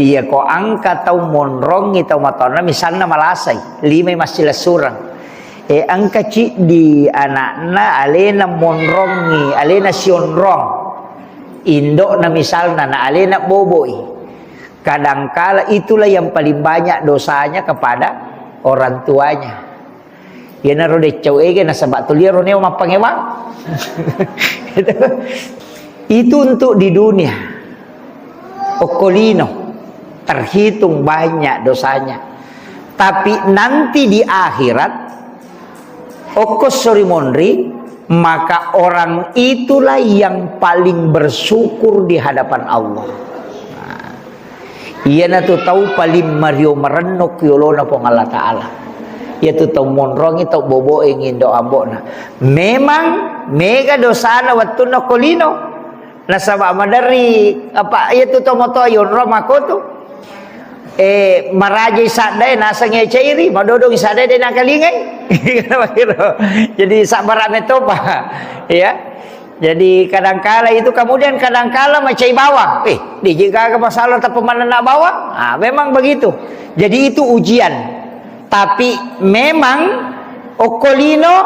Iya ko angka tau monrongi tau matona misalnya malasay 5 masih surang. Angka ci di anakna alena monrongi, alena sionrong. Indok na misalnya na alena boboi. Kadangkala itulah yang paling banyak dosanya kepada orang tuanya. Ya naro de cau ege na sabat tuliaro neo mapangewang. Itu untuk di dunia. Okolino terhitung banyak dosanya. Tapi nanti di akhirat okosori monri, maka orang itulah yang paling bersyukur di hadapan Allah. Ia na tu tahu paling mario merenuk yolona pong Allah Ta'ala. Ia tu tahu monrongi tahu bobo ingin doa ambona. Memang mega dosana waktu na kolino. Nasaba madari apa ia tu tahu moto yon romako tu. Marajay sadai nasa ngeceiri madodong sadai de nakalingai. Jadi sabarame to pa. Ya. Jadi kadangkala itu kemudian kadangkala macai bawang. Di jika masalah tak pemanana bawang. Memang begitu. Jadi itu ujian. Tapi memang okolino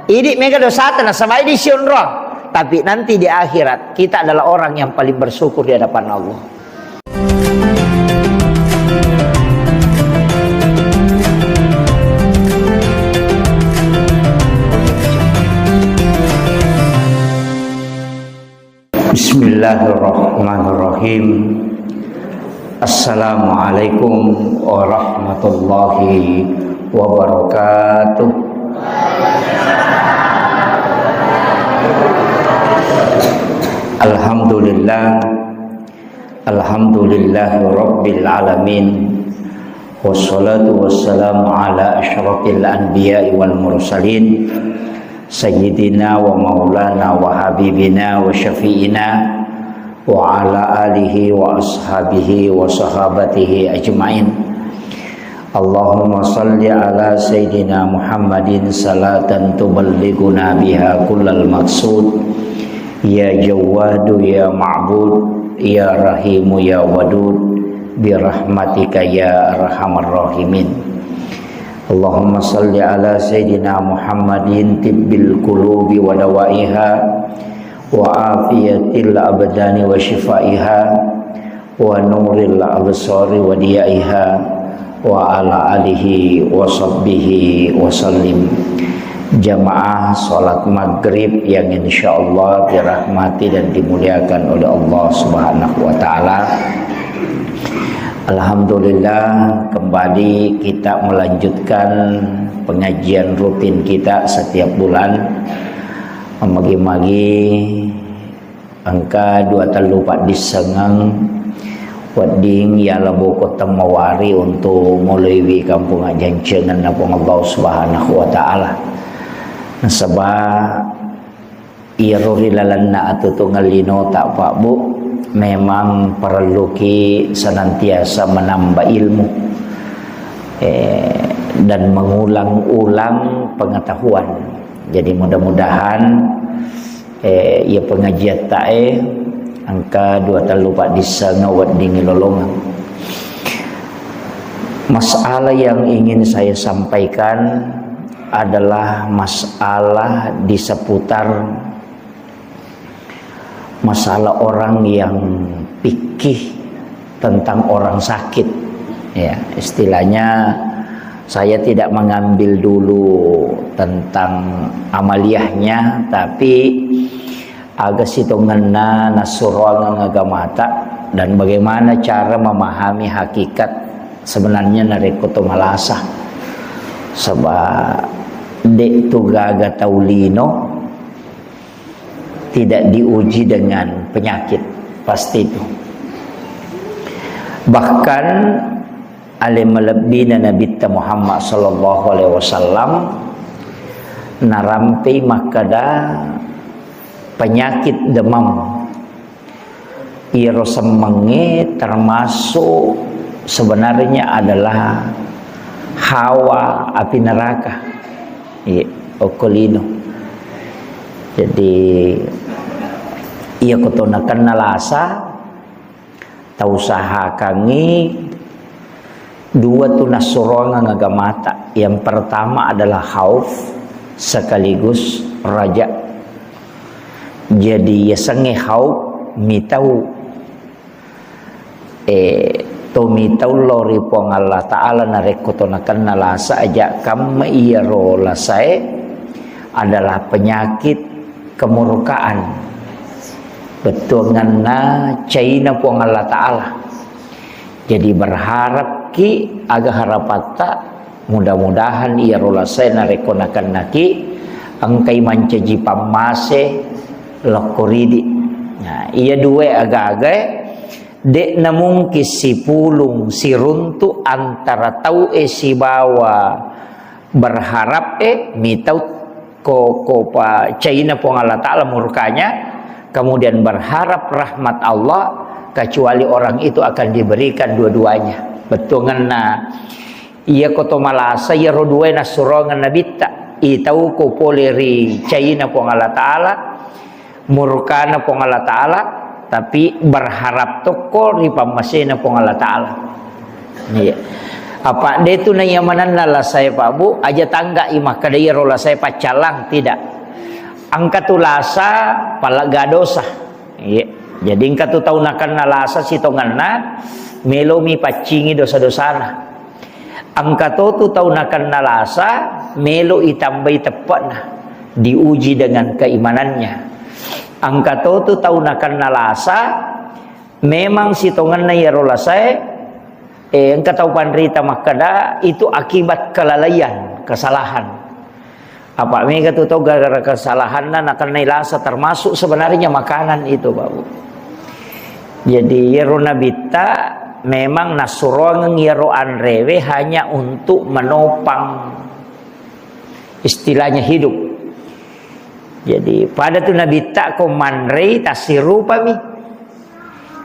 ini mega dosata na sampai di sionrong. Tapi nanti di akhirat kita adalah orang yang paling bersyukur di hadapan Allah. Bismillahirrahmanirrahim. Assalamualaikum warahmatullahi wabarakatuh. Alhamdulillah, alhamdulillahi rabbil alamin. Wassalatu wassalamu ala asyrafil anbiya'i wal mursalin, Sayyidina wa maulana wa habibina wa syafi'ina wa ala alihi wa ashabihi wa sahabatihi ajma'in. Allahumma salli ala Sayyidina Muhammadin salatan tuballighuna biha kullal maqsud. Ya Jawadu ya Ma'bud, ya Rahimu ya Wadud, birahmatika ya arhamar rahimin. Allahumma salli ala Sayyidina Muhammadin tibbil qulubi wa dawaiha wa afiyatil abdani wa shifaiha wa nuril absari wa diyaiha wa ala alihi wa sahbihi wa sallim. Jamaah salat maghrib yang insyaallah dirahmati dan dimuliakan oleh Allah Subhanahu wa taala. Alhamdulillah, kembali kita melanjutkan pengajian rutin kita setiap bulan. Magi-magi angka 2 disengang wading ya labu kota mawari untuk melalui kampung ajancengan napong Allah Subhanahu wa taala. Nasabah iruri lalanna atu tungalino tak pak bu, memang perlu ki senantiasa menambah ilmu dan mengulang-ulang pengetahuan. Jadi mudah-mudahan ia pengajian tae angka 2 disa ngawat dingi lolongan. Masalah yang ingin saya sampaikan adalah masalah di seputar masalah orang yang pikih tentang orang sakit. Ya, istilahnya saya tidak mengambil dulu tentang amaliyahnya, tapi agak situnganna nasuruang ngagamata dan bagaimana cara memahami hakikat sebenarnya narikoto malasa. Sebab dek tu gaga taulino tidak diuji dengan penyakit, pasti itu. Bahkan alim lebihna Nabi Muhammad sallallahu alaihi wasallam narampi makada penyakit demam iro semenge termasuk sebenarnya adalah hawa api neraka okolino. Jadi ia kutunakan nalasa tausahakangi dua tunas sorongan agamata. Yang pertama adalah khauf sekaligus raja. Jadi ya sange khauf mitau mitau lori pong Allah Ta'ala narekotonakan nalasa aja kam iya rola saya adalah penyakit kemurkaan. Betul ngana China pong Allah Ta'ala. Jadi berharap ki aga harapata mudah-mudahan ia rola saya narekonakan naki angkai mancaji pamase lokoridi. Nah, ia dua aga-aga dek namung si pulung si runtu antara tau si bawa berharap mitau ko pa China pong Allah Ta'ala murkanya, kemudian berharap rahmat Allah, kecuali orang itu akan diberikan dua-duanya. Betul ngana ia koto malasa ia rodue nasurongan nabita itau ko poleri China pong Allah Ta'ala murkana pong Allah Ta'ala, tapi berharap toko di pamasena pong Allah Ta'ala. Iya. Apa dia tu nayamanan nala saya Pak Bu aja tangga imah kadaya rola saya pacalang tidak. Angkat tulasa palaga dosa. Iya. Jadi angkat tu tahu nakan nalasa si tonganna melomi pacingi dosa-dosana. Angkat tu tahu nakan nalasa melo itambai tepatna diuji dengan keimanannya. Angkato tu tahu nakan nalasa memang si tongan na yarola saya angkatau panrita makada itu akibat kelalaian kesalahan. Apa mereka tu tahu gara-gara kesalahan na nakan nilasa termasuk sebenarnya makanan itu Pak Bu. Jadi yero nabita memang nasurongan yero anrewe hanya untuk menopang istilahnya hidup. Jadi pada tu Nabi tak komandrei tasiru pami.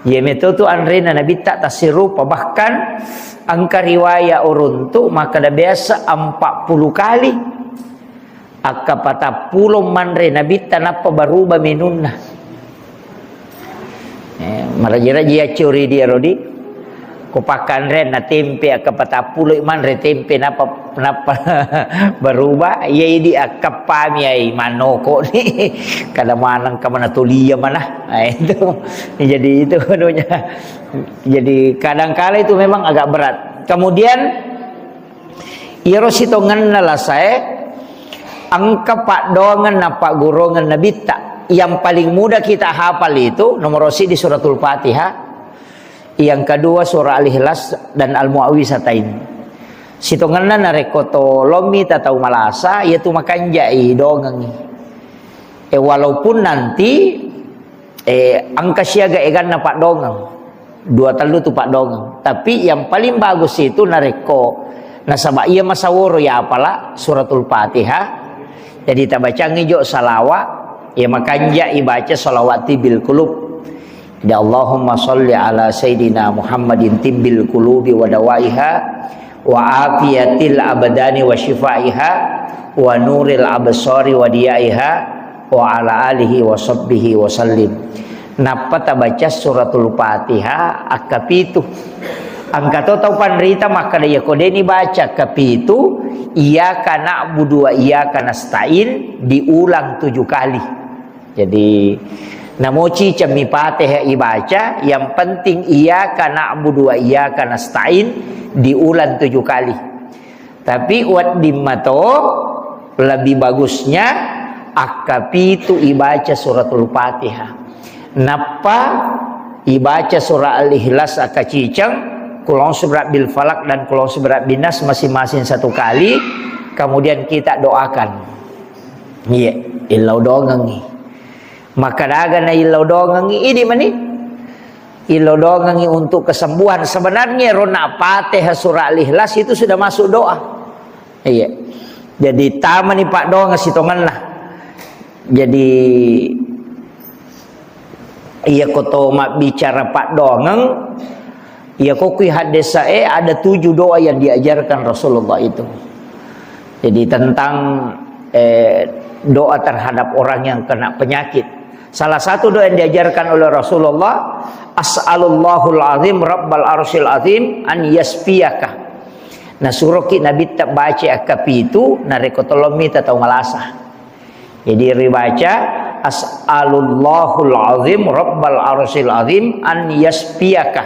Ya metodu anre na Nabi tak tasiru pa bahkan angka riwayat uruntu maka dah biasa 40 kali. Akka pata pulo manre Nabi tanapa baruba minunna. Marajira dia curi dia rodi. Kupakan ren na tempe akka pata pulo manre tempe napa berubah ia di akapami ai manoko ni kada manang ka mana tulia mana itu jadi itu anunya. Jadi kadang-kala itu memang agak berat. Kemudian iro sitongan nala saya angka pak dongan na pak gurongan nabita yang paling mudah kita hafal itu nomor di suratul Fatihah, yang kedua surah Al-Ikhlas dan Al-Mu'awwizatain. Sitonganna narekoto lomi tatau malasa yaitu makan jai dongangi. Walaupun nanti angka siaga egan pak dongang. Dua telu tu pak dongang. Tapi yang paling bagus itu nareko nasaba ia masaworo ya apalah suratul Fatihah. Jadi kita baca ngijo salawat ya makan jai baca salawati bil qulub. Ya Allahumma sholli ala sayyidina Muhammadin tibbil qulubi wa dawaiha wa afiyatil abdani wa shifaiha wa nuril absari wa diyaiha wa ala alihi wa sahbihi wa sallim. Napa ta baca suratul Fatihah akapitu angkato tau panrita maka dia kodeni baca kapitu iyyaka na'budu wa iyyaka nasta'in diulang 7 kali. Jadi namoci cami Fatihah ibaca yang penting iyyaka na'budu wa iyyaka nasta'in diulang 7 kali. Tapi wat dimato lebih bagusnya akapitu ibaca suratul Fatihah. Napa ibaca surah Al-Ikhlas akacicang kulon seberat bil falak dan kulon seberat binas masing-masing 1 kali. Kemudian kita doakan. Iya, ilau dongangi. Maka daga na ilau dongangi ini mani. Ilau dongangi untuk kesembuhan. Sebenarnya rona Fatihah surah Al-Ikhlas itu sudah masuk doa. Iya. Jadi taman ni pak dongang sitongan lah. Jadi iya koto mak bicara pak dongang. Iya kokui hadis saya ada 7 doa yang diajarkan Rasulullah itu. Jadi tentang doa terhadap orang yang kena penyakit. Salah satu doa yang diajarkan oleh Rasulullah, as'alullahul azim rabbal arsyil azim an yasfiyaka. Nah suruh ki nabi tak baca akapi itu nareko tolomi tatau malasa. Jadi ribaca as'alullahul azim rabbal arsyil azim an yasfiyaka.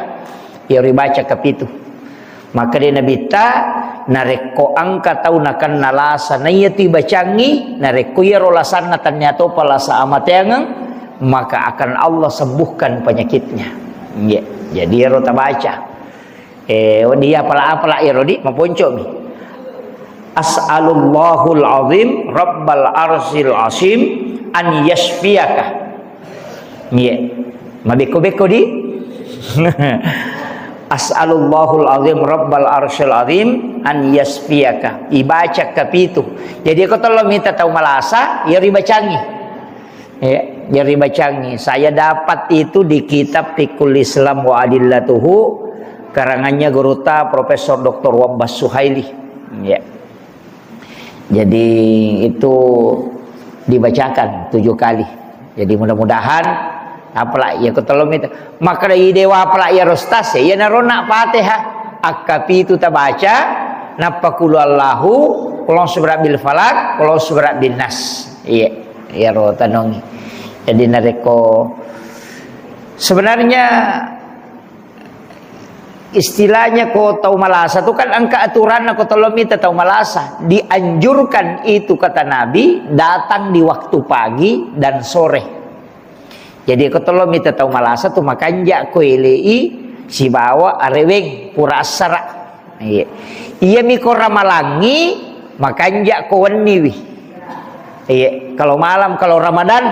Ya ribaca akapi itu. Maka dia nabi ta nareko angka tau nakan nalasa na iya tiba cangi nareko ya rolasan natanya to palasa amateang maka akan Allah sembuhkan penyakitnya. Ya, jadi rota baca. Dia apala ya rodi maponco mi. As'alullahul azim rabbal arsyil azim an yasfiyaka. Ya. Mabeko-beko di. As'alullahul azim rabbal arsyil azim an yasfiyaka. Ibaca kapitu. Jadi kalau minta tahu malasa ya ribacangi. Ya, ya ribacangi. Saya dapat itu di kitab Fiqhul Islam wa Adillatuhu karangannya Guruta Profesor Dr. Wabbas Suhaili. Ya. Jadi itu dibacakan 7 kali. Jadi mudah-mudahan apalah ya ketolong itu. Maka dari dewa apalah ya rostas ya narona Fatihah. Akapi itu tabaca napakulu Allahu kulon surat bil falak kulon surat bin nas. Iya, ya ro tanongi. Jadi nareko sebenarnya istilahnya ko tau malasa itu kan angka aturan ko tolomi tau malasa dianjurkan itu kata Nabi datang di waktu pagi dan sore. Jadi ko tolomi tau malasa tu makanja ko ilei si bawa areweng pura asara. Iya mi ko ramalangi makanja ko waniwi. Iya kalau malam kalau Ramadan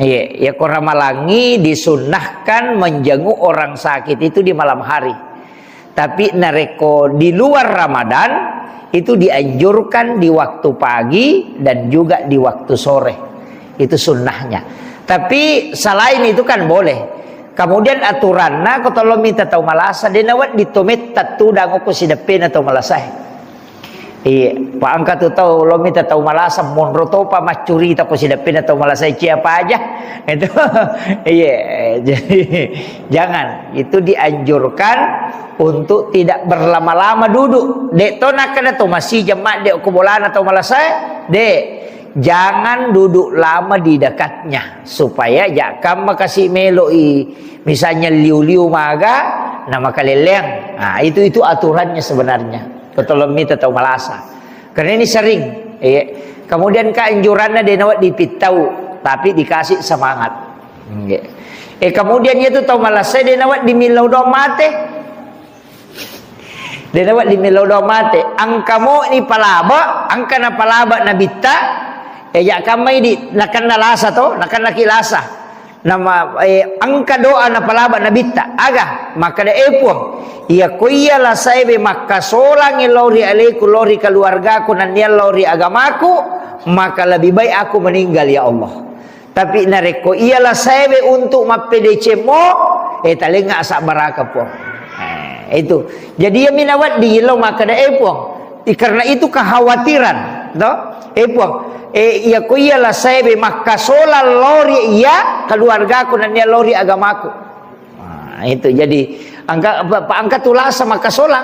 iya, ya koramalangi disunnahkan menjenguk orang sakit itu di malam hari. Tapi nareko di luar Ramadan itu dianjurkan di waktu pagi dan juga di waktu sore. Itu sunnahnya. Tapi selain itu kan boleh. Kemudian aturanna kalau minta tahu malasa denawat ditomet tatu dangoku si depen atau malasah. Iya, Pak Angka tu tahu lo minta tahu malasa monroto pa macuri tak si dapin atau malasa siapa aja itu. Iya, jadi jangan itu dianjurkan untuk tidak berlama-lama duduk. Dek to nak kena tu masih jemaat dek kubolan atau malasa dek jangan duduk lama di dekatnya supaya jakam makasih meloi misalnya liu-liu maga nama kaleleng. Nah, itu aturannya sebenarnya. Ketolong minta tahu malasa. Karena ini sering. Kemudian keanjurannya dia nawat dipitau, tapi dikasih semangat. Kemudian itu tahu malasa dia nawat di milau domate. Dia nawat di milau domate. Angkamo ni palaba, angka na palaba na bitta. Ya kamay di nakan nalasa to, nakan nakilasa. Nama angka doa na palaba na bitta aga maka da epuang iya kuya la saibe maka solang lori alaiku lori keluargaku nan ya lori agamaku maka lebih baik aku meninggal ya Allah. Tapi nareko iya la saibe untuk mapedece mo talenga asa baraka po. Itu jadi ya minawat di lo maka da epuang karena itu kekhawatiran to epuang iya kuya la saibe maka solal lori iya keluargaku dan ya lori agamaku. Nah, itu jadi angka tulah sama kasolang.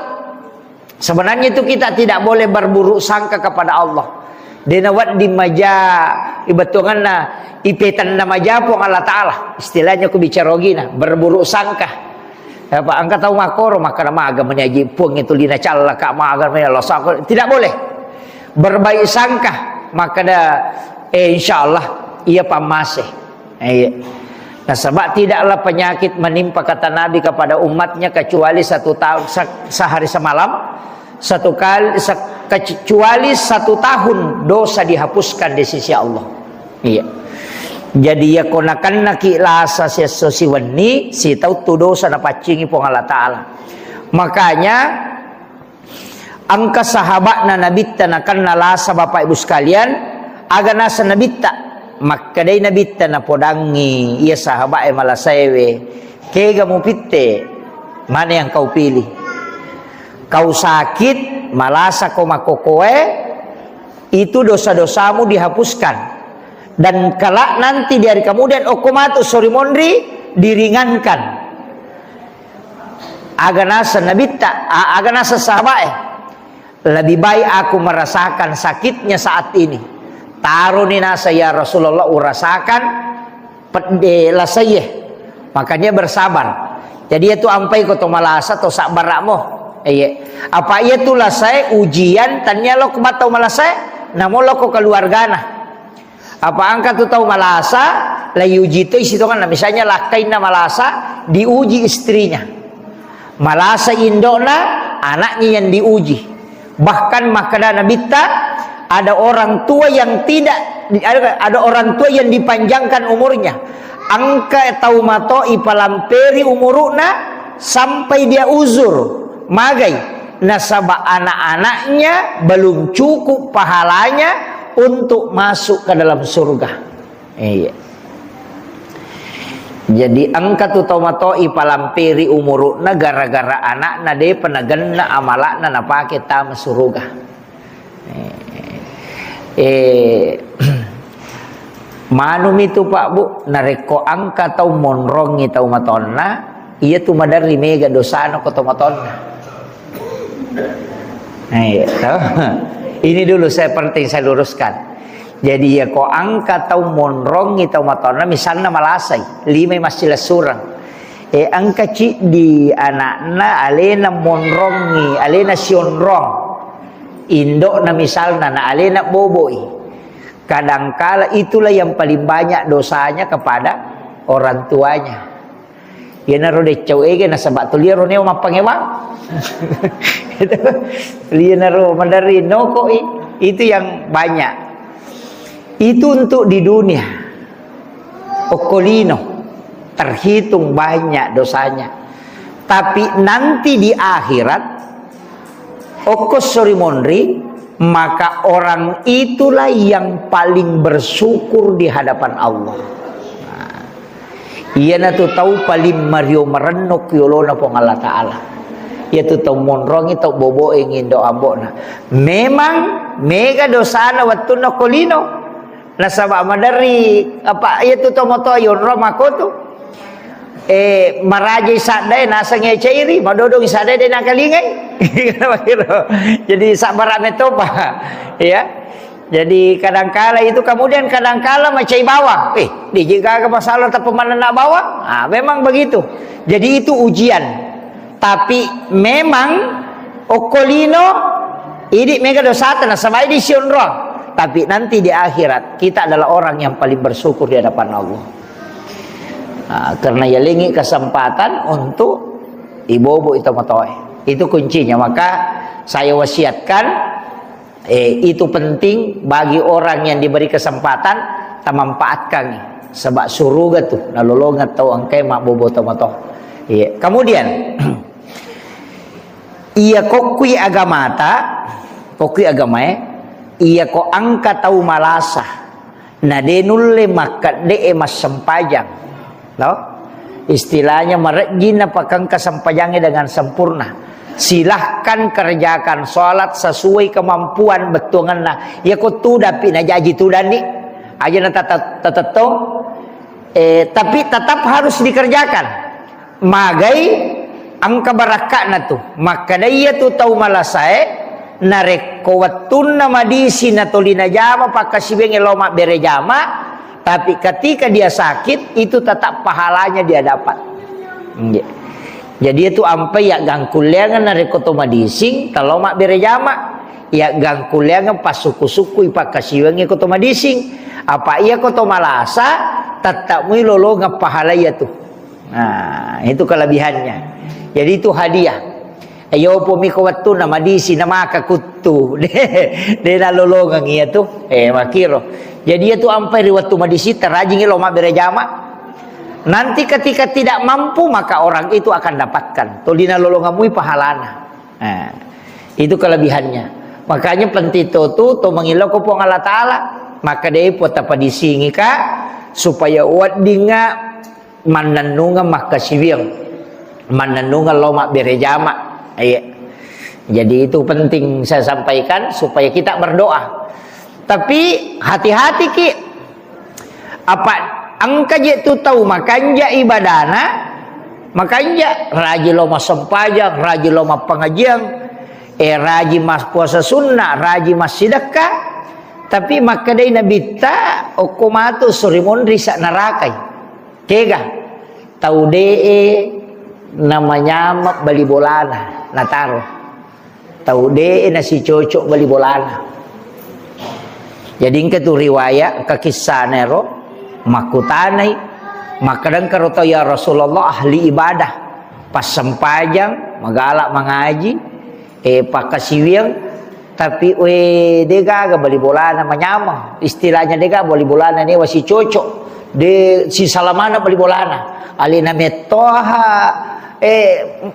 Sebenarnya itu kita tidak boleh berburuk sangka kepada Allah. Denawat di maja ibatungan na ipetan na majapong Allah Taala. Istilahnya ku bicara gina berburuk sangka. Apa angka tahu makoro maka nama agama nyaji pung itu lina calla ka maga Allah tidak boleh. Berbaik sangka maka da insyaallah ia pamasih. Nah sebab tidaklah penyakit menimpa kata Nabi kepada umatnya kecuali 1 tahun sehari semalam kecuali 1 tahun dosa dihapuskan di sisi Allah. Iya. Jadi ya konakan naki lasa sesiwani si tahu tu dosa na pacingi pong Allah Taala. Makanya angka sahabat na nabitta na kan nalasa Bapak Ibu sekalian aga nasa nabitta maka day nabitta na podangi iya sahabat malasewe kega mo pitte mana yang kau pilih kau sakit malasa kau makokoe itu dosa-dosamu dihapuskan dan kelak nanti di hari kemudian okomatu sorry mondri diringankan. Aganasa nabita, aganasa sahabat, lebih baik aku merasakan sakitnya saat ini. Taruni nasa ya Rasulullah urasakan lasayeh. Makanya bersabar. Jadi itu ampai ko to malasa to sabar mo. Apa ia tu lasai ujian tanya lo ke matau malasai namo lo ko keluargana. Apa angka tu tahu malasa la uji tu situ kan misalnya lakai na malasa diuji istrinya. Malasa indona anaknya yang diuji. Bahkan makana nabita ada orang tua yang tidak ada orang tua yang dipanjangkan umurnya. Angka tahu mato ipalamperi umuruna sampai dia uzur. Magai nasabah anak-anaknya belum cukup pahalanya untuk masuk ke dalam surga. Iya. Jadi angka tu tomatoi palampiri umuruna gara-gara anak nade penaganna amalakna napake ta surga. Manum itu Pak Bu nareko angka tau monrongi tau matonna iya tu madari mega dosana ko tomatonna. Nah, ya, ini dulu penting saya luruskan. Jadi ya ko angka tau monrongi tau matona misalnya malasai 5 masih surang. Angka ci di anakna alena monrongi alena sionrong. Indok na misalnya na alena boboi. Kadangkala itulah yang paling banyak dosanya kepada orang tuanya. Ya naro de cewek na sabat tu liaro neo mapangewa. Itu liaro mandari noko itu yang banyak. Itu untuk di dunia. Okolino terhitung banyak dosanya. Tapi nanti di akhirat okosori monri maka orang itulah yang paling bersyukur di hadapan Allah. Ia na tu tahu paling mario merenok yolona pong Allah Ta'ala. Ia tu tahu monrongi tahu bobo ingin do ambona. Memang mega dosana waktu no kolino. Nasabak madari apa ia tu tahu moto yon romako tu. Marajai sadai nasa ngeceiri madodong sadai de nakalingai. Jadi sabar ametopa. Ya. Jadi kadangkala itu kemudian kadangkala macai bawang. Dijika ke masalah tak pemanana bawang. Memang begitu. Jadi itu ujian. Tapi memang okolino ini mega dosatan sampai di sionrong. Tapi nanti di akhirat kita adalah orang yang paling bersyukur di hadapan Allah. Karena ya lingi kesempatan untuk ibu-ibu itu matoy. Itu kuncinya. Maka saya wasiatkan itu penting bagi orang yang diberi kesempatan tak manfaatkan sebab surga tuh nalolongan tau angkai mak bobo tomato. Iya. Kemudian iya kokui agama iya ko angka tau malasa na denulle maka de mas sempajang no? Istilahnya merejina pakang kesempajangnya dengan sempurna. Silahkan kerjakan sholat sesuai kemampuan betungan nah ya kau tu dapi na jaji tu dani aja na tatatong tapi tetap harus dikerjakan magai angka barakat na tu maka daya tu tau malasai nareko watun na madisi na tolina jama pakasibeng eloma bere jama tapi ketika dia sakit itu tetap pahalanya dia dapat. Jadi itu ampai ya gangkuliangan nareko tomadising kalau mak berejama ya gangkuliangan pas suku-suku ipakasiwangi ko tomadising apa iya ko tomalasa tetap mui lolo ngapahala ya tuh. Nah, itu kelebihannya. Jadi itu hadiah. Ayo po mi ko wattu na madisi na makakutu. De na lolongang iya tuh. Makiro. Jadi itu ampai riwattu madisi terajing lo mak berejama. Nanti ketika tidak mampu maka orang itu akan dapatkan. Tolina lolongamui pahalana. Nah, itu kelebihannya. Makanya pentito tu to mengilo ko pong Allah Ta'ala. Maka dia pota padisingi ka supaya uat dinga mananunga makasiwing. Mananunga loma berejama. Jadi itu penting saya sampaikan supaya kita berdoa. Tapi hati-hati ki. Apa angka je tu tahu makanja ibadana, makanja raji loma sempajang, raji loma pengajian, raji mas puasa sunnah, raji mas sedekah, tapi makadai nabi ta okomatu surimon risa narakai. Kega tahu namanya mak bali bolana nataro. Tahu nasi cocok bali bolana. Jadi itu riwayat kisah nero makutanai makadang karoto ya Rasulullah ahli ibadah pas sempajang magalak mengaji pakasiwiang tapi dega ga bali bolana manyama istilahnya dega bali bolana ni wasi cocok de si salamana bali bolana alina metoha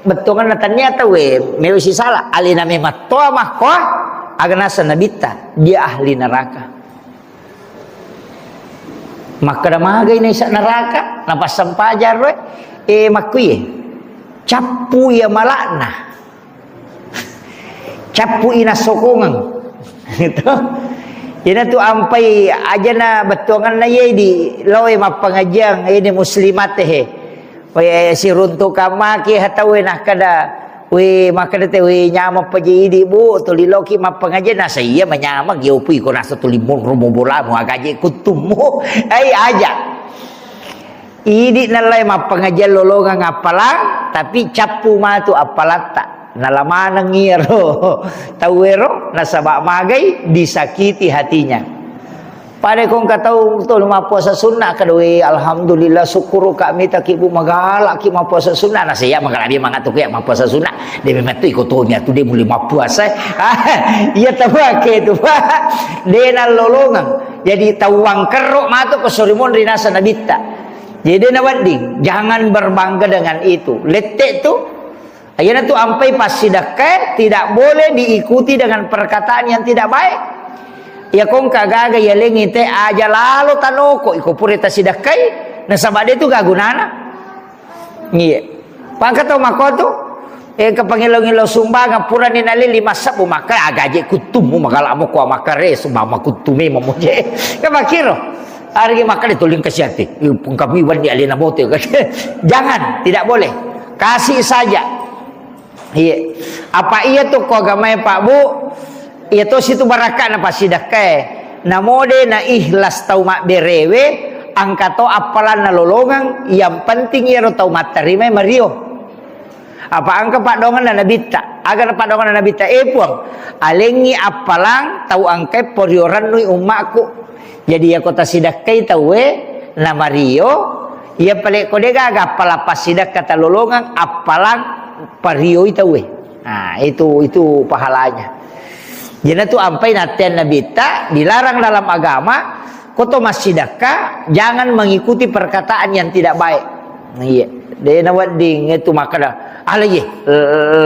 betongan ternyata meu si salah alina metoha mahkoh agana sanabita dia ahli neraka. Maka damagay na isa neraka napasampajar makuye capu ya malakna capu ina sokongan itu ina tu ampai aja na betongan na ye di loe mapangajiang ini muslimat si runtu kamaki hatawe nah kada makada te nyama paji di bu tuli loki mapangajian na saya menyama giupi ko nasa tuli rumo bola mo agaje kutumu aja idi nalay mapangajian lolongan ngapalang tapi capu matu apalata nalamanang ngiro tawero nasaba magay disakiti hatinya. Pada kong kataw to puasa sunnah kadwe alhamdulillah syukur kami takibu magala ki puasa sunnah na saya magalabi mga tukuya puasa sunnah de mematu ikotonya tu de muli puasa iya tawake tu de na lolongan jadi tawang kerok matu kesorimon rinasa nabita jadi nawanding jangan berbangga dengan itu letek tu ayana tu ampai pas sedekah tidak boleh diikuti dengan perkataan yang tidak baik. Ya kong kagaga ya lengite aja lalu tanoko iko purita sidakai nasabade tu gagunana. Iya. Pangkato makoto kapangilo-ngilo sumba pura ni nali 5 sabu maka agaje kutumu magalamo ko makare sumama kutume mamuje. Kapakiro. Argi makale tuling kasyati. Pungkamiwan di alina bote. Jangan, tidak boleh. Kasih saja. Iya. Apa iya tuh ko gamay Pak Bu? Itu situ baraka na pasidakay namode na ihlas tau mak berewe angkato apalan na lolongang yang penting iro tau matarime mario apa angka padongan na nabita agar padongan na nabita puang alengi apalang tau angkai porioran nui umakku jadi ya kota sidakay tau na mario ia pale kodega aga pala pasidak kata lolongang apalang pario itawe nah itu pahalanya. Jadi tu ampai natian nabita dilarang dalam agama koto masjidaka jangan mengikuti perkataan yang tidak baik. Iya, de nawading itu makada alaye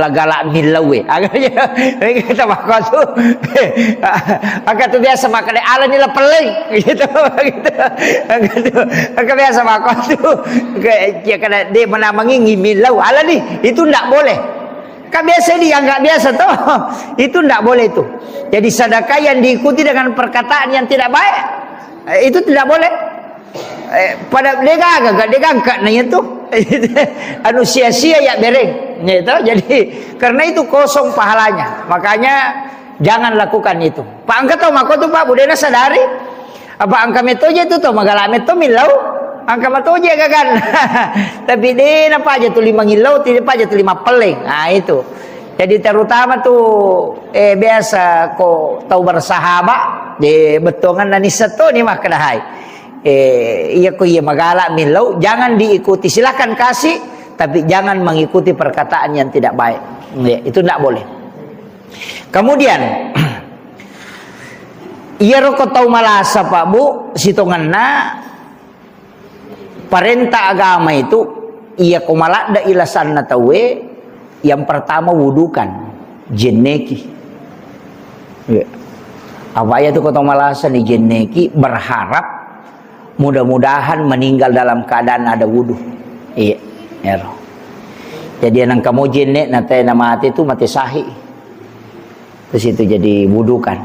lagala milawe. Agaknya kita makan tu. Agak tu biasa makan ala nila peling gitu. Agak biasa makan tu. Kayak kada de menamangi milau ala ni itu ndak boleh. Kan biasa dia nggak biasa toh itu ndak boleh tuh jadi sedekah yang diikuti dengan perkataan yang tidak baik itu tidak boleh pada dega nanya tuh anu sia-sia ya bereng gitu jadi karena itu kosong pahalanya makanya jangan lakukan itu Pak angka tuh mako tuh Pak budena sadari apa angka metoje itu tuh magalame tuh milau angka matoje kan tapi dia apa aja tuh 5 ngilau tidak apa aja tuh 5 peling nah itu jadi terutama tuh biasa kok tahu bersahabat di betongan dan isato nih mah kedahai iya ko iya magala milau jangan diikuti silakan kasih tapi jangan mengikuti perkataan yang tidak baik ya, itu tidak boleh kemudian iya roko tahu malasa Pak Bu sitonganna perintah agama itu ia kumalak da ilasan natawe yang pertama wudukan jeneki ya. Apa ya tuh kota malasan di jeneki berharap mudah-mudahan meninggal dalam keadaan ada wudu iya ya. Jadi yang kamu jenek nanti nama hati itu mati sahih terus itu jadi wudukan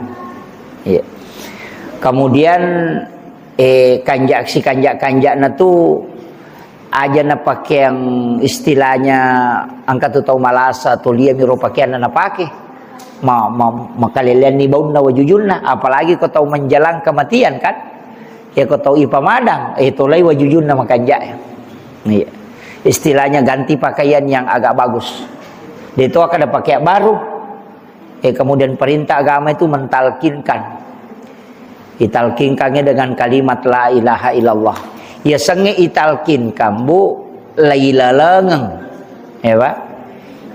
iya. Kemudian kanjak na tu aja na pakai yang istilahnya angkat tu tahu malasa tu liam miro pakaian na pakai makalilian ni bau na wajujun na, apalagi kau tahu menjelang kematian kan ya, kau tahu ipamadang itu lagi wajujun na makanjak ya. Istilahnya ganti pakaian yang agak bagus, dia itu akan ada pakaian baru. Kemudian perintah agama itu mentalkinkan, italkinkannya dengan kalimat la ilaha illallah. Ya sange italkinkan bu lailalengeng, ya pak.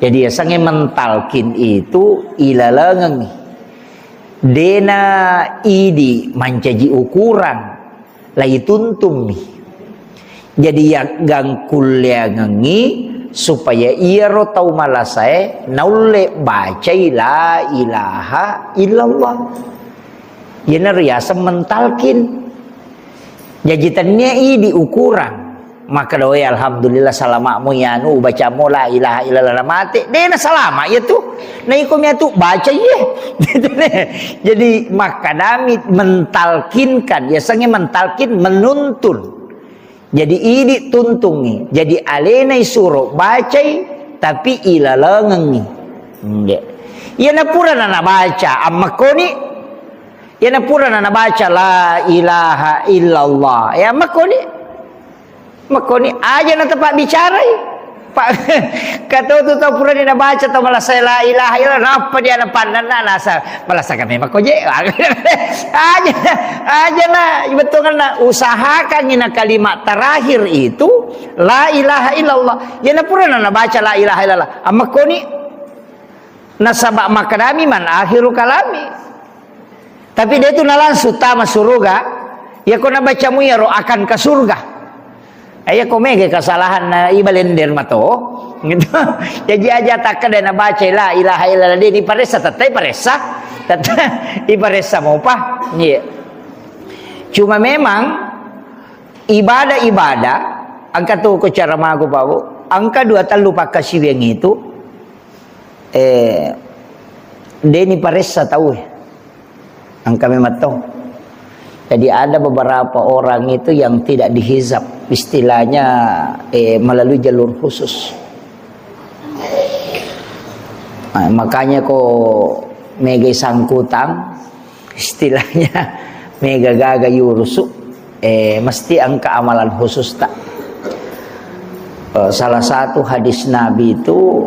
Jadi ya sange mentalkin itu ilalengeng. Dena idi mancaji ukuran lai tuntum nih. Jadi yang gangkul ngengi supaya ia rotau malasai naule baca la ilaha illallah. Ia riasa mentalkin. Jajitannya ini ukuran. Maka doa alhamdulillah salamamu ya nu baca mo la ilaha illallah mati. Dia na salama ya tu. Nah ikumnya tu baca ye. Jadi maka dami mentalkinkan. Ya sange mentalkin menuntun. Jadi ini tuntungi. Jadi alenai suruh bacai tapi ilalengengi. Ya napura na baca amma koni. Ya napura na baca la ilaha illallah. Ya makoni. Makoni aja na tempat bicara. Pak kata tu tahu pura dia baca atau malah saya la ilaha illallah apa dia na pandan na nasa malah kami makoje aja lah betul kan usahakan ina kalimat terakhir itu la ilaha illallah ya na pura na baca la ilaha illallah amma koni nasaba makadami man akhiru kalami tapi dia itu nalan sutama surga ya kau na baca mu ya ro akan ke surga. Ayah komege kesalahan na ibalender mato gitu. Jadi aja tak ada na baca la ilaha illallah di paresa tatai paresa tata iparesa mau pa iya. Cuma memang ibadah angka tu ko cara mago bawo angka 2 talu pakasi yang itu deni paresa tahu angka memang tahu. Jadi ada beberapa orang itu yang tidak dihizab, istilahnya melalui jalur khusus. Nah, makanya kok mega sangkutang, istilahnya mega gaga yurusu, mesti angka amalan khusus tak. Salah satu hadis Nabi itu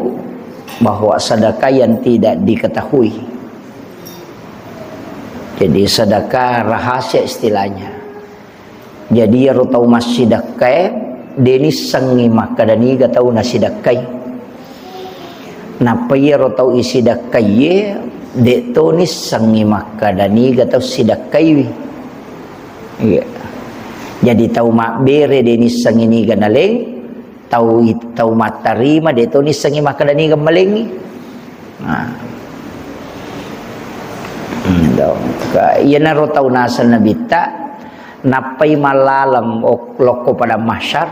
bahwa sedekah yang tidak diketahui. Jadi sedekah rahasia istilahnya. Jadi ya rotau masyidakai deni sangi maka dani gatau nasidakai. Napa ya rotau isidakai de to ni sangi maka dani gatau sidakai. Iya. Jadi tau mak bere deni sangi ni ganaleng tau matarima de to ni sangi maka dani gamaleng. Nah. Ia narotau nasal nabita napai malalam loko pada mahsyar.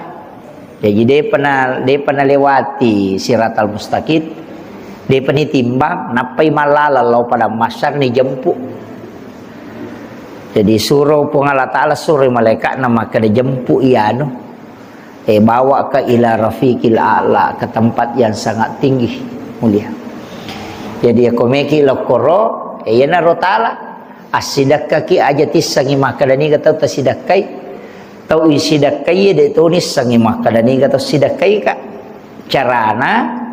Jadi dia pernah lewati siratal mustaqim. Dia pernah timbang napai malalam lo pada mahsyar ni jemput. Jadi suruh Allah Ta'ala suruh malaikat nama kada jemput ia no. Bawa ke ila rafiqil a'la, ke tempat yang sangat tinggi mulia. Jadi aku meki lokoro ya narotala asidakaki aja tisangi makadani kata tasidakai tau isidakai de tunis sangi makadani kata sidakai kak carana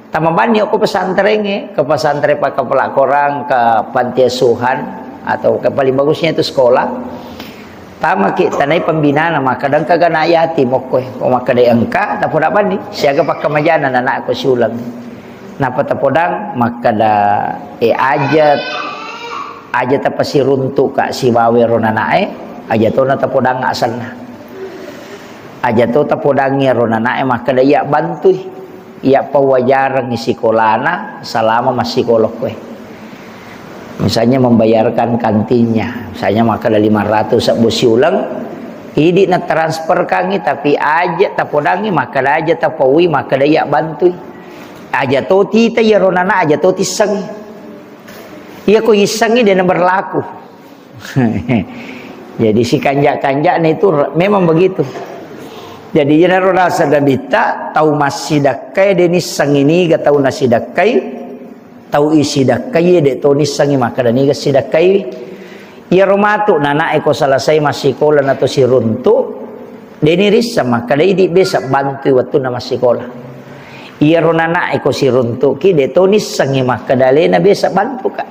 tamabani aku pesantren ke pesantren pak kepala korang ke panti asuhan atau ke paling bagusnya itu sekolah tama ki tanai pembinaan maka kadang kagak nayati mokoy o makadai angka tapi apa nih siaga pak kemajanan anak aku siulang napa tapodang maka da aja tapasi runtuk kak si wawe ronanae aja to na tapodang asalna aja to tapodangnya ronanae maka da iya bantui iya pawajarang ni sekolahna selama masih sekolah kue misalnya membayarkan kantinnya misalnya maka da 500 sabusi ulang ini na transfer kangi tapi aja tapodangi maka da aja tapawi maka da iya bantui aja to tita ya ronana aja to tisangi iya ko isangi dia berlaku Jadi si kanjak-kanjak itu memang begitu. Jadi jenaro rasa dabita tahu masidakai denis sangini ga tahu nasidakai tahu isidakai de tonis sangi maka dani ga sidakai ia romatu nana eko selesai masih sekolah atau si runtu deni risa maka dai di besa bantu waktu na masih sekolah ia ronana eko si runtu ki de tonis sangi maka dalena besa bantu ka.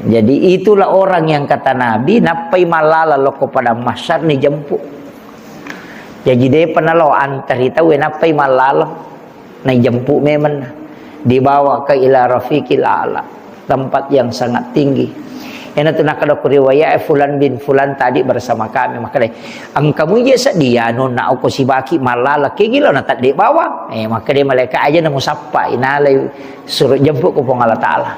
Jadi itulah orang yang kata Nabi napai malala loko pada masyar ni jemput. Jadi dia penalo antar kita we napai malala na jemput memang dibawa ke ila rafiqil a'la, tempat yang sangat tinggi. Yang itu nak ada riwayat fulan bin fulan tadi bersama kami maka dia angkamu je sedia nona aku si baki malala ke gila na tak dibawa. Maka dia malaikat aja namu sapa inalai suruh jemput ke Allah Taala.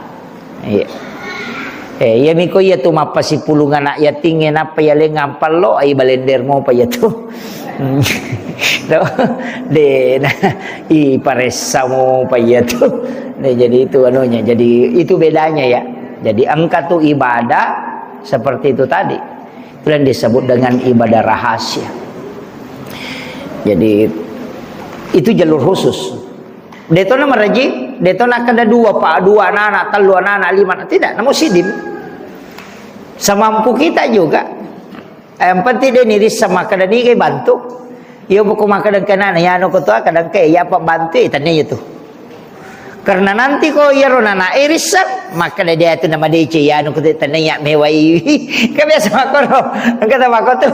Ya miko ya tu mapa si pulungan nak ya tingin apa ya lengan palo ai balender mo pa ya tu. De i paresa mo pa ya tu. Jadi itu anunya. Jadi itu bedanya ya. Jadi engkau tu ibadah seperti itu tadi. Itu yang disebut dengan ibadah rahasia. Jadi itu jalur khusus. Detona meraji, detona kada dua anak, telu anak, lima anak. Tidak, namun sidim. Semampu kita juga. Yang penting dia niris sama kadang ni kay bantu. Iyo buku makadang kanan, ya anu ko to kadang kay ya pa bantu tanya itu. Karena nanti ko yaro na irisan maka dia itu nama dia ya anu ko tanya mewai. Kabiasa makoro. Ang kata makoro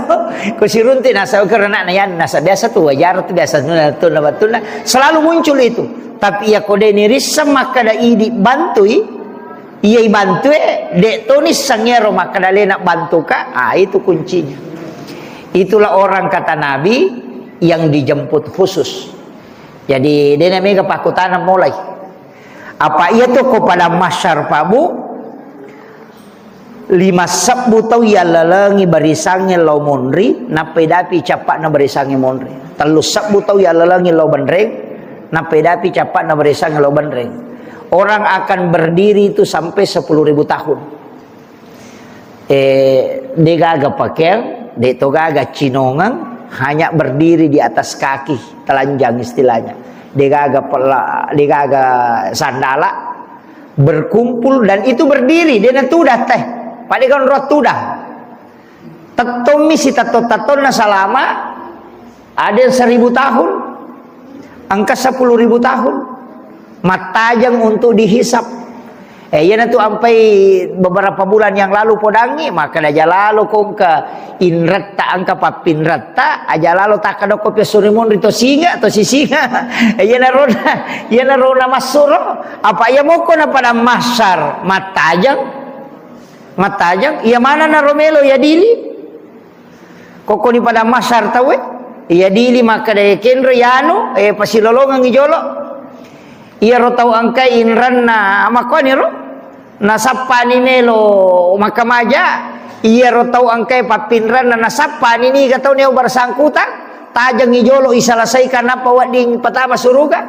ko sirunti nasa karena yan nasa biasa tu wajar tu biasa tu na betul selalu muncul itu. Tapi ya ko dia niris maka da idi bantui. Ia bantu dek tonis sangero maka dale nak bantu ka. Itu kuncinya. Itulah orang kata Nabi yang dijemput khusus. Jadi dia namanya kepakutan mulai. Apa ia tu kepada masyar pabu 5 sabbu tau ya lalangi barisangi lau monri napedapi capak na barisangi monri. 3 sabbu tau ya lalangi lau bandreng napedapi capak na barisangi lau bandreng. Orang akan berdiri itu sampai 10.000 tahun. Dia gaga pakaian, dia to gaga cinongan, hanya berdiri di atas kaki, telanjang istilahnya. Dia gaga sandala, berkumpul dan itu berdiri. Dia natudah teh, pada kan roh tudah. Tetomi si tato na salama, ada 1.000 tahun, angka 10.000 tahun. Matajang untuk dihisap. Ya tu sampai beberapa bulan yang lalu podangi maka aja lalu kong ke inrata angka papin rata aja lalu tak ada kopi surimon rito singa atau si singa. Ya narona masuro apa ya mau kona pada masar matajang ya mana na romelo ya dili koko ni pada masar tawe ya dili maka daya kenro yano pasilolongan ngijolo. Ia ro tau angkai inran na makoni ro nasapa ni nelo makamaja ia ro tau angkai papinran na nasapa ni gatau neo bersangkutan tajang ijolo isalasai kana pawading pertama suruga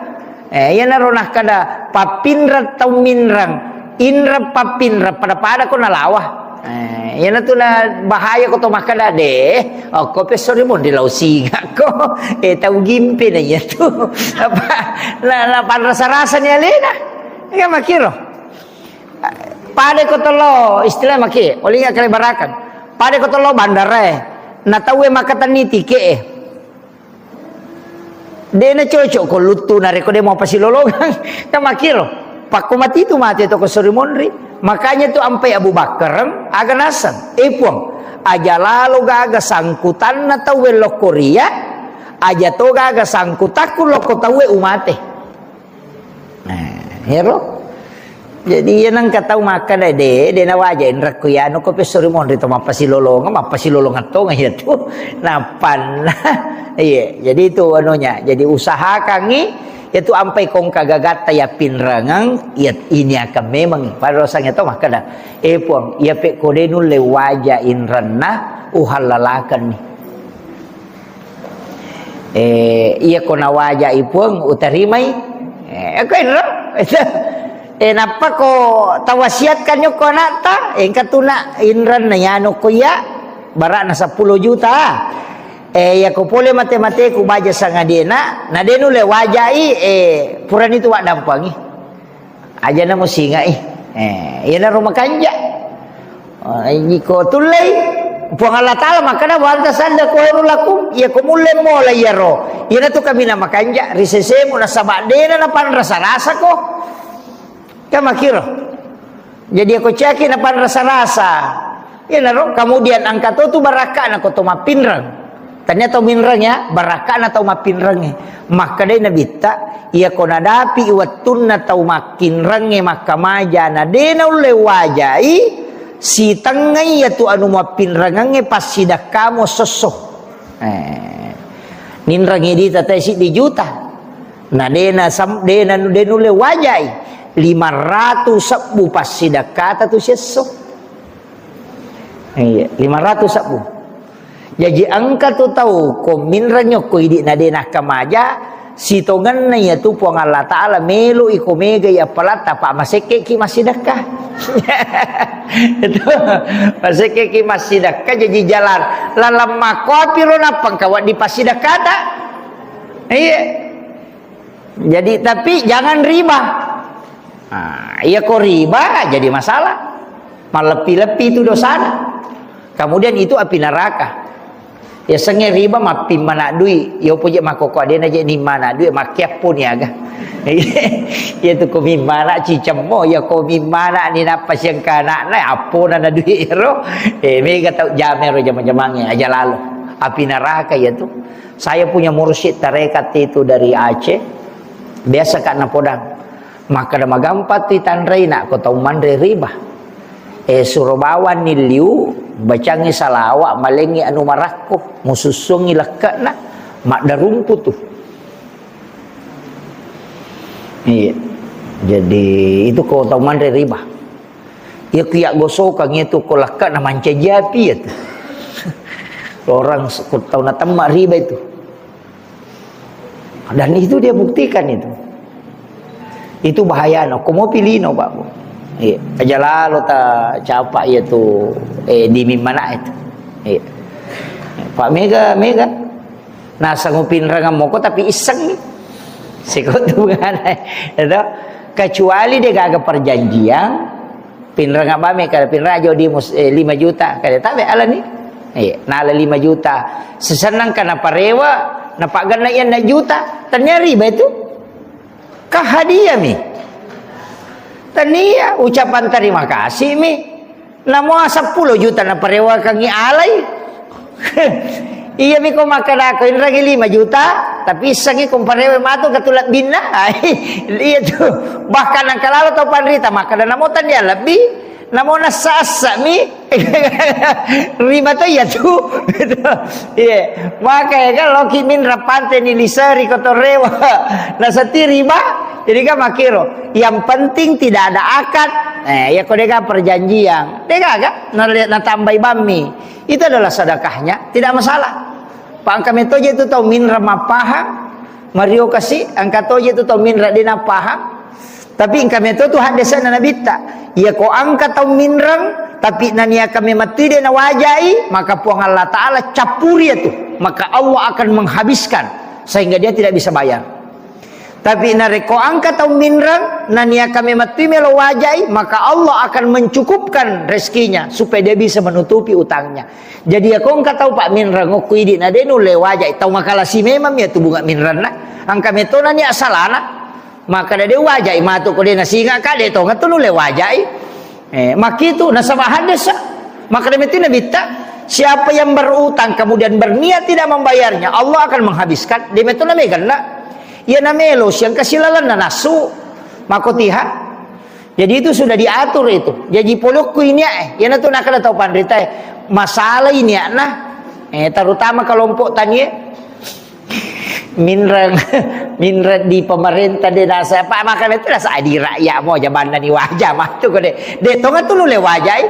ia na ro nah kada papinran tau minrang inra papinra pada ko nalawah ia na tu na bahaya ko to makada deh ko pesori mon di lau singa ko tau gimpi na ya tu apa la rasa-rasa ni alena ya makiro pada ko tolo istilah maki oli nga kalibarakan pada ko tolo bandara na tawe makatan ni tike de na cocok ko lutu na reko de mo pasilologan ka makiro pakumati tu mati to ko sorimonri. Makanya tu ampai Abu Bakar aga nasan puang aja lalu gaga sangkutan na tawe lokoria aja to gaga sangkutaku loko tawe umate hero jadi yan ang kataw maka na de na waja inrak ko yan ko pesori mo rito mapasilolongan to ngayon to napan iya jadi itu anunya jadi usaha kangi itu ampai kong kagagata ya pinrangang ini akan memang pada rasanya to maka dah puang ia pe kodenu lewaja inranna uhalalakan ni ia kona waja ipuang utarimai ko inra napa ko tawasiatkan nyo ko nata katuna inran na yan ko ya bara na 10 juta ya ko pole mate-mate ko baja sa ngadena na denu le wajai puran itu wak dampangi aja na mo singa yan na rumah kanja ini ko tulay puang Allah Ta'ala makana wanta sanda ko lakum ya ko mule mo la yaro yan na to kami na makanja risese mo na sabadena na pan rasa-rasa ko kamakiro jadi aku cekin apa rasa-rasa ya naro kemudian angka tu baraka na ko to mapinrang ternyata minrang ya baraka na to mapinrang maka dai nabita ia ko nadapi iwatun na to makinrang maka maja na dena ule wajai si tangai ya tu anu mapinrang pasida kamo soso ninrang di tata si di juta na dena denule wajai 500 sabu pas sidakata tu seso. Iya, 500 sabu. Jadi angka tu tahu ko minranyo ko idi na denah kamaja sitongan na ya tu puang Allah Ta'ala melu iko mega ya palata pa maseke ki masidakah. Itu maseke ki masidakah jadi jalan lalam makopi rona pangkawat di pasidakata. Iya. Jadi tapi jangan riba. Iya kok riba jadi masalah malepi-lepi itu dosa kemudian itu api neraka ya senge riba mapi mana duit ya punya makoko dia aja ni mana duit makiap pun ya ga ya tu ko mana cicemo ya ko mana ni napas yang kana na apa na duit ro mega tau jamero jam-jamangnya aja lalu api neraka ya tu saya punya mursyid tarekat itu dari Aceh biasa kana podang maka dah magampat ti tanrai nak ko tau mandre riba surubawan niliu bacangi salawak malengi anu marakko mususungi lekak nak mak darumput tu iya jadi itu ko tau mandre riba ya kiak gosokang itu ko lekak na manca japi ya tu orang ko tau na temak riba itu dan itu dia buktikan itu bahaya no komo pilih no babu iya aja lalu ta capak ya tu di mana itu iya Pak Mega nasa ngupin rangam moko tapi iseng sikot tu kan itu kecuali dia gak perjanjian pinrang abame kada pinrang di 5 juta kada tabe ala ni iya nala 5 juta sesenang kana parewa napagan na yan na juta ternyata riba itu kah hadiah mi tania ucapan terima kasih mi namo 10 juta na parewa kangi alay iya mi ko makada ko inragi 5 juta tapi sangi ko parewa mato katulat binna iya tu bahkan ang kalalo to panrita makada namo tanya lebih namo nasasa mi riba to ya tu iya maka kan loki min rapante ni lisari kotorewa nasati riba jadi kan makiro yang penting tidak ada akad ya kodega perjanjian dega ga na tambai bami itu adalah sedekahnya tidak masalah pak kami toje itu tahu min ramapaha mario kasih angka toje itu tahu min radina paha tapi kami itu tuh hadisnya nabita ya ko angka tahu minrang tapi nania kami mati na wajai maka puang Allah Ta'ala capuri itu maka Allah akan menghabiskan sehingga dia tidak bisa bayar tapi nareko angka tahu minrang nania kami mati melo wajai maka Allah akan mencukupkan rezekinya supaya dia bisa menutupi utangnya jadi aku angka tahu pak minrang ngokuidi na denu le wajai tahu makalah si memang ya tu bunga minrang na angka meto nania asalana maka dia wajai matu ko dia nasinga kade to ngatu le wajai makitu nasabahan desa maka demikian nabita siapa yang berutang kemudian berniat tidak membayarnya Allah akan menghabiskan demikian namegan la ya namelo yang kasilalan na nasu makotiha jadi itu sudah diatur itu jadi polokku ini ya natu nakala tau pandrita masalah ini nah terutama kelompok tani minrang di pemerintah di nasa apa makan itu rasa di rakyat mau jabanan di wajah mah tu kode tonga tu le wajah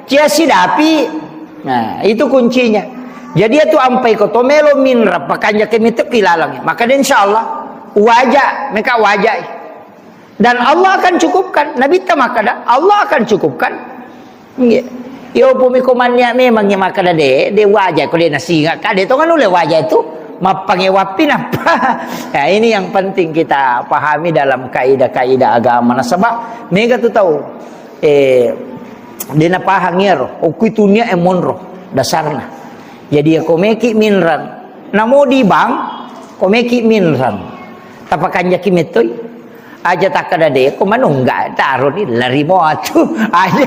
cia sidapi nah itu kuncinya jadi itu ampai ko tomelo minra pakanya kemitu kilalang maka insyaallah wajah mereka wajah Dan Allah akan cukupkan. Nabi tamakada, Allah akan cukupkan. Yo pumi komannya memangnya makada de wajah ko de nasinga ka de to kan oleh wajah itu mapangewapin apa. Nah, ini yang penting kita pahami dalam kaidah-kaidah agama. Nah, sebab mega tu tahu dena pahangero o kuitunya emonro dasarna. Jadi ako meki minran. Namo di bang ko meki minran. Tapakan jaki metoy aja tak ada deh, kok mana enggak taruh ni lari mau atuh aja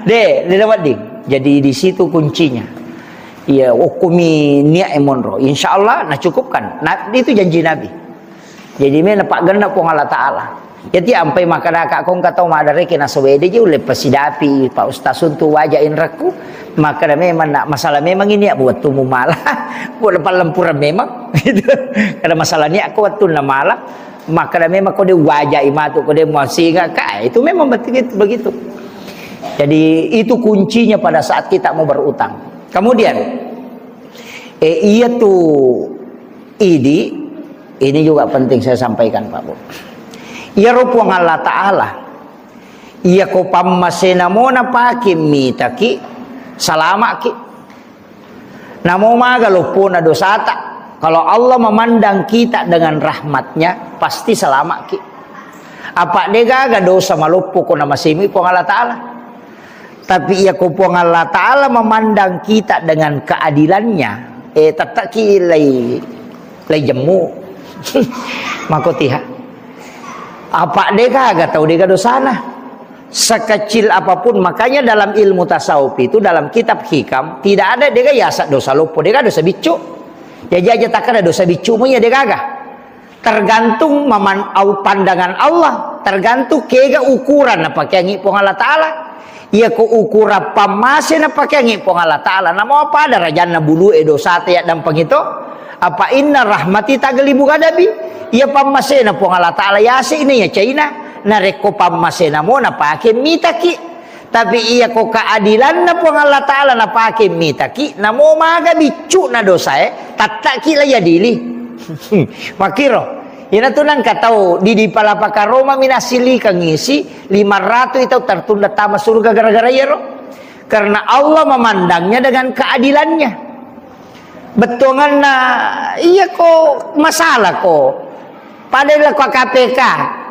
deh, dapat ding. Jadi di situ kuncinya. Ya, okumi niat emonro. Insya Allah nak cukupkan. Nah, itu janji Nabi. Jadi mana pak ganda pun Allah Taala. Jadi sampai makana kak kong kata ma ada reke na sowede je oleh pesidapi pak ustaz untuk wajahin raku. Maka memang nak masalah memang ini buat tumu malah buat lepas lempuran memang gitu. Karena masalah ni aku waktu na malah maka memang kau dia wajah imatu kau dia masih enggak itu memang begitu. Jadi itu kuncinya pada saat kita mau berutang. Kemudian iya tuh ini juga penting saya sampaikan Pak Bu. Iya rupuang Allah Taala. Iya ko pammasena mona pakim mitaki salama ki. Namo magalupun na dosata. Kalau Allah memandang kita dengan rahmatnya, pasti selamat ki. Apa dega dosa malupu ko na masimi po Allah Ta'ala. Tapi ia ko po Allah Ta'ala memandang kita dengan keadilannya. Tatak ki lay jemu. Makotiha. Apa dega tahu dega dosa na. Sekecil apapun, makanya dalam ilmu tasawuf itu, dalam kitab hikam, tidak ada dega yasa dosa lupu, dega dosa bicu. Jadi aja tak ada dosa bicumunya dia gagah. Tergantung pandangan Allah, tergantung kega ukuran apa yang ipong Allah Taala. Ia ko ukura pamasin apa yang ipong Allah Taala. Namo apa ada rajana bulu dosa te dan pengito. Apa inna rahmati taglibu gadabi. Ia pamasin apa Allah Taala ya ini ya China. Nareko pamasin mo na pakai mitaki. Tapi ia ko keadilan na po Allah Ta'ala na pakai mitaki na mo maga bicu na dosa tataki la ya dili. Makiro ina tunang katau di palapaka Roma minasili kang isi 500 itu tertunda tama surga gara-gara yero. Karena Allah memandangnya dengan keadilannya. Betongan na iya ko masalah ko padahal ko KPK.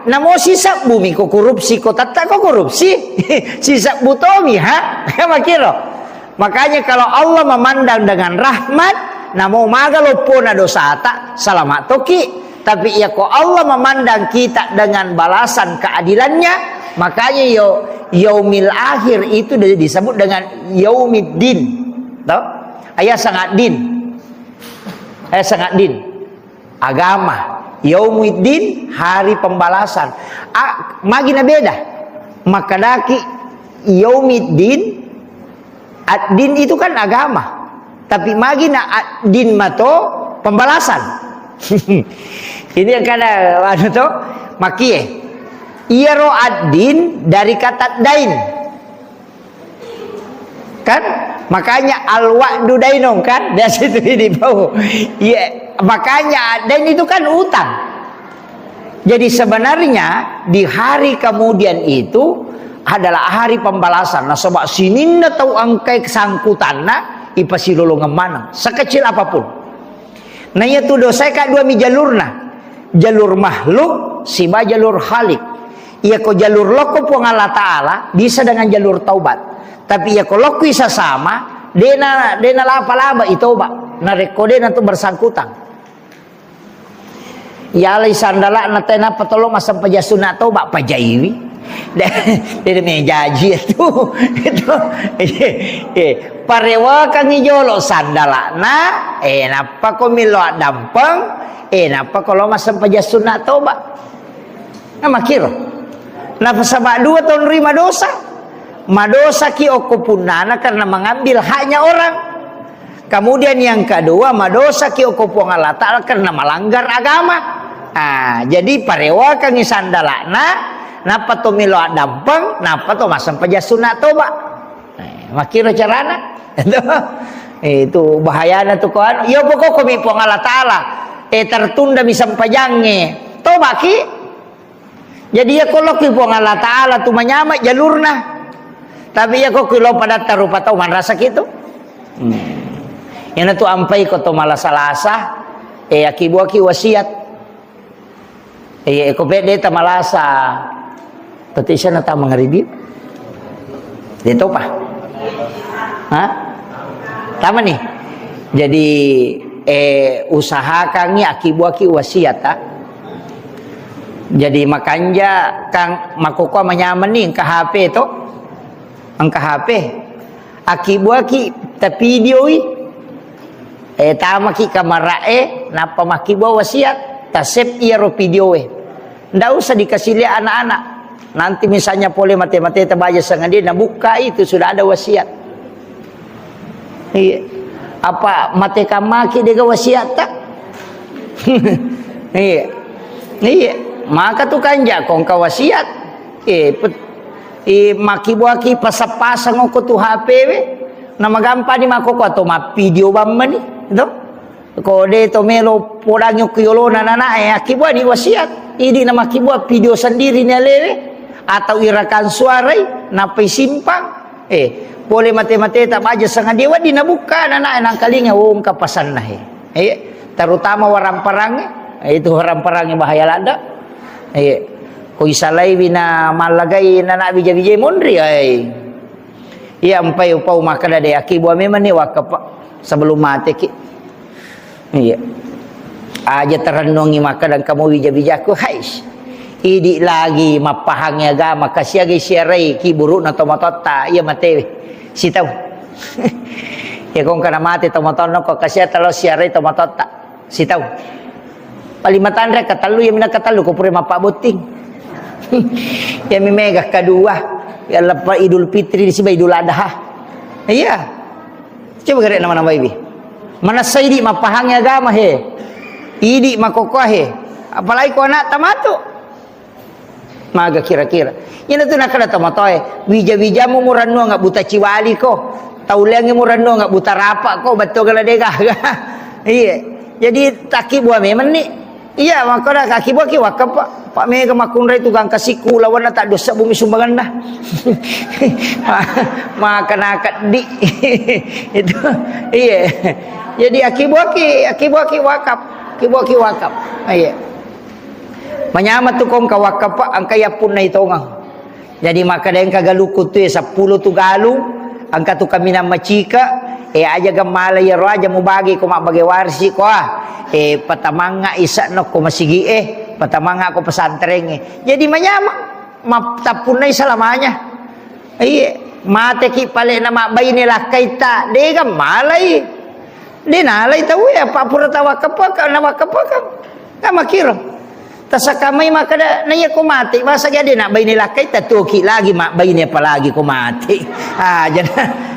Namo sisa bumi ko korupsi ko tata ko korupsi sisa butomi ha makiro. Makanya kalau Allah memandang dengan rahmat namo magalopo na dosata salamat toki. Tapi ya ko Allah memandang kita dengan balasan keadilannya, makanya yaumil akhir itu disebut dengan yaumiddin. Tahu? Ayat sangat din agama. Yaumiddin hari pembalasan. Magina beda. Maka daki yaumiddin ad-din itu kan agama. Tapi magina ad-din mato pembalasan. Ini yang kada anu to makie. Iero ad-din dari kata dain. Kan? Makanya al-wa'du dainong kan? Dari situ di bawah. Iya. Makanya dan itu kan utang. Jadi sebenarnya di hari kemudian itu adalah hari pembalasan. Nah sebab sininna tahu angkai kesangkutanna ipasilolo ngemana sekecil apapun. Nah itu dosa ka dua mi jalurna. Jalur makhluk siba jalur khalik. Ia ko jalur loko po Allah Taala bisa dengan jalur taubat. Tapi ia ko loko isa sama dena lapa-laba itoba. Narekode na to bersangkutan. Ya alai sandala na tena patolo masam pajasuna to bak pajaiwi. Dari mejaji itu parewa kang ijolo sandala na napa ko milo dampeng napa kalau masam pajasuna to bak. Nah makiro. Napa sabak 2 tahun rima dosa. Madosa ki okupunana karena mengambil haknya orang. Kemudian yang kedua madosa ki okupung Allah Ta'ala karena melanggar agama. Jadi parewa kang sandalana napa to milo dampeng napa to masam pajasuna toba. Makira carana. Itu bahayana tuh kan. Ya pokok kami pong Allah Ta'ala tertunda bisa pajange. Toba ki. Jadi ya kalau kipong Allah Ta'ala tu menyamak jalurna. Tapi ya kok kilo pada tarupa tau man rasa gitu. Yang tu ampai ko to malah salasa. Akibuaki wasiat. Ko pede ta malasa. Tati siya na ta mangaribi. Dito pa. Ha? Tama nih. Jadi usahakan ni akibuaki wasiat ta. Jadi makanya kang makukuha manyaman ni ang HP to. Ang HP. Akibuaki ta video tama ki kamera napa makibuha wasiat ta save iya ro video ndak usah dikasih lihat anak-anak. Nanti misalnya boleh mati-mati terbaca sangat dia nak buka itu sudah ada wasiat. Iya. Apa mati kamaki dia wasiat tak? Iya. Iya. Maka tu kanja kong ka wasiat. Maki buaki pasang ko tu HP we. Nama gampang ni mako ko to ma video bamma ni. Ito. Ko de to melo podang yo kiyolo nana akibu ni wasiat. Ini nama kibuat video sendiri ni alewe atau irakan suara napai simpang. Boleh mati-mati tak baca sangat dewa di nabuka nana nang kalinya ka pasan nah. Terutama warang perang itu warang perang yang bahaya lada. Ko isalai bina malagay nana bija-bija mondri iya ampai upau maka ada akibu memang ni wakap sebelum mati ki. Iya. Aja terenungi maka dan kamu bija-bijaku hais. Idi lagi mapahangnya agama kasih lagi siarai ki buruk na tomatota iya mate si tahu. Ya kong kana mati tomatono ko kasih talo siarai tomatota si tahu. Palimatan rek katalu ya mina katalu ko pure mapak buting. Ya mimega kedua ya lepas Idul Fitri di siba Idul Adha. Iya. Coba gerek nama-nama ibi. Mana saidi mapahangnya agama he. Idi makokoh he. Apalagi ko anak tamato. Maga kira-kira. Yan tu nakada tamatoy. Bija-bija mo murano nga buta ciwali ko. Tauliang mo murano nga buta rapa ko. Bato kala dega. Iya. Jadi taki buah memang ni. Iya makana kaki buah ki wakap Pak mega makunray tugang kasiku lawan na tak dosa bumi sumbangan dah. Maka nakat di. Itu. Iya. Jadi akibuaki wakap. Akibuaki wakap. Iya. Manyamat tu kong kawakap ang kayapun na ito nga. Jadi maka dahil kagalukot tu 10 tu galu ang katu kami na machika aja gamala ya ro aja mo bagi ko mabagi warsi ko patamanga isa no ko masigi patamanga ko pesantren jadi manyamak maptapun na selamanya mate ki pale na mabay nila kaita de gamalay dinalay tahu ya pa pura tawakap na wakap ka makiro tasakamay makada naya ko mati masa gadi na bay nila kaita tuki lagi mabay niya palagi ko mati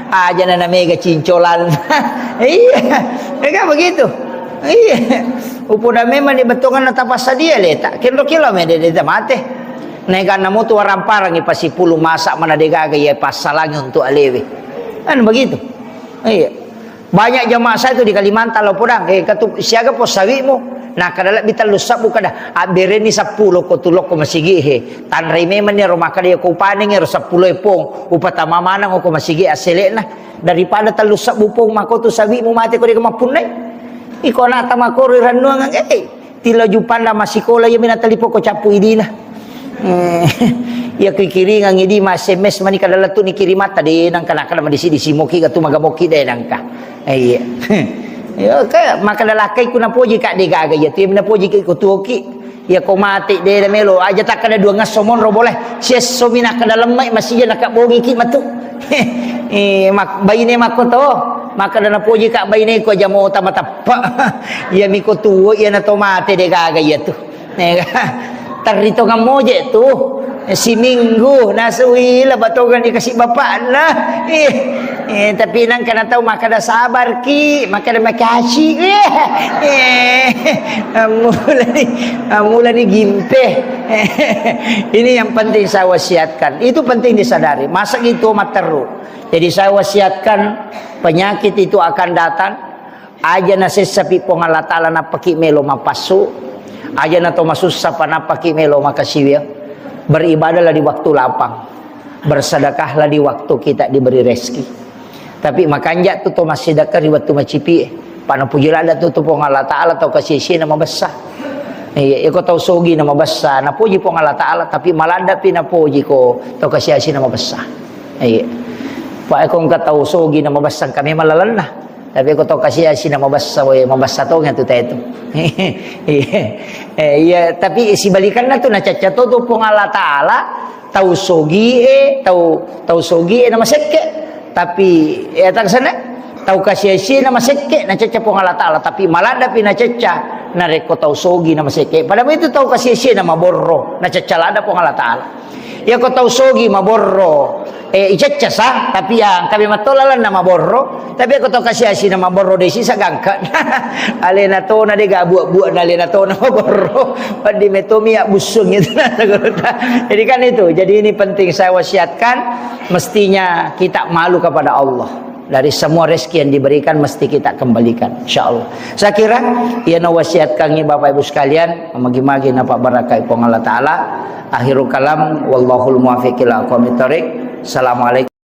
aja na mega cincolan. Iya begitu. Iya upuna memang dibetungan na tapas sa dia leta kilo-kilo me de mate nega na mo tu ramparang ipasipulu masak mana degaga ya pasalangi untuk alewe kan begitu. Iya banyak jamaah saya itu di Kalimantan lo podang katu siaga pos sawimu nah kadala bital lusap bukada abereni 10 ko tulok ko masigi tanray memang ni rumah kada ko paning 10 epong upatama manang ko masigi asele na daripada talusap bupong mako tu sawi mo mati ko di kamapunay iko na tama ko ranu ang tila jupanda masikola ya minatalipo ko chapu idina ya kikiri ang idi SMS mani kadala tu ni kirimata de nang kana madisi disimoki ka tu magamoki de nang ka iya ya ka makalalakay ko na poji ka de gaga ya tim na poji ko tuoki ya ko mati de melo aja tak kada dua ngasomon ro boleh sies somina kada lemai masih ya nakabongi ki matu mak bayine makoto maka na poji ka bayine ko aja mo tamatapa ya miko tuo ya na tomate de gaga ya tu tarito nga moje tu si Minggu nasuwi la batogan dikasih bapak lah tapi nang kana tahu maka dah sabar ki maka dah makasih mula ni gimpe ini yang penting saya wasiatkan itu penting disadari masa gitu materu jadi saya wasiatkan penyakit itu akan datang aja nasesapi pong Allah Ta'ala napaki melo mapasu aja na to masusah pa napaki melo makasiwya Beribadahlah di waktu lapang. Bersedekahlah di waktu kita diberi rezeki. Tapi makanya tu masih sedekah di waktu macipi. Pana pujilah ada tu pong Allah Ta'ala tau kasih nama besar. Iko tau sogi nama besar. Na puji pong Allah Ta'ala tapi malada pi na puji ko tau kasih nama besar. Pak ako ka tau sogi nama besar kami malalan na. Tapi ako tau kasih nama besar mabasa to nga tu tayo. Iya, tapi si balikan na tu na cacato tu pong Allah Ta'ala tau sogi tau sogi nama sekke. Tapi tak sana tau kasih nama sekke na caca pong Allah Ta'ala tapi malada pi na caca na reko tau sogi nama sekke. Padahal itu tau kasih nama borro na caca lada pong Allah Ta'ala. Ya ko tau sogi maborro icaca sah tapi yang kami matolalan nama borro tapi ako tau kasih nama borro desi sa gangka alena to na de gabuak-buak na alena to na borro padi metomi ya busung itu. Jadi kan itu. Jadi ini penting saya wasiatkan, mestinya kita malu kepada Allah. Dari semua rezeki yang diberikan mesti kita kembalikan, insyaallah. Saya kira ia wasiatkan Bapak Ibu sekalian, magi-magi napa barakai pong Allah Ta'ala. Akhirul kalam wallahul muwaffiq ila aqwamit thoriq. Assalamualaikum.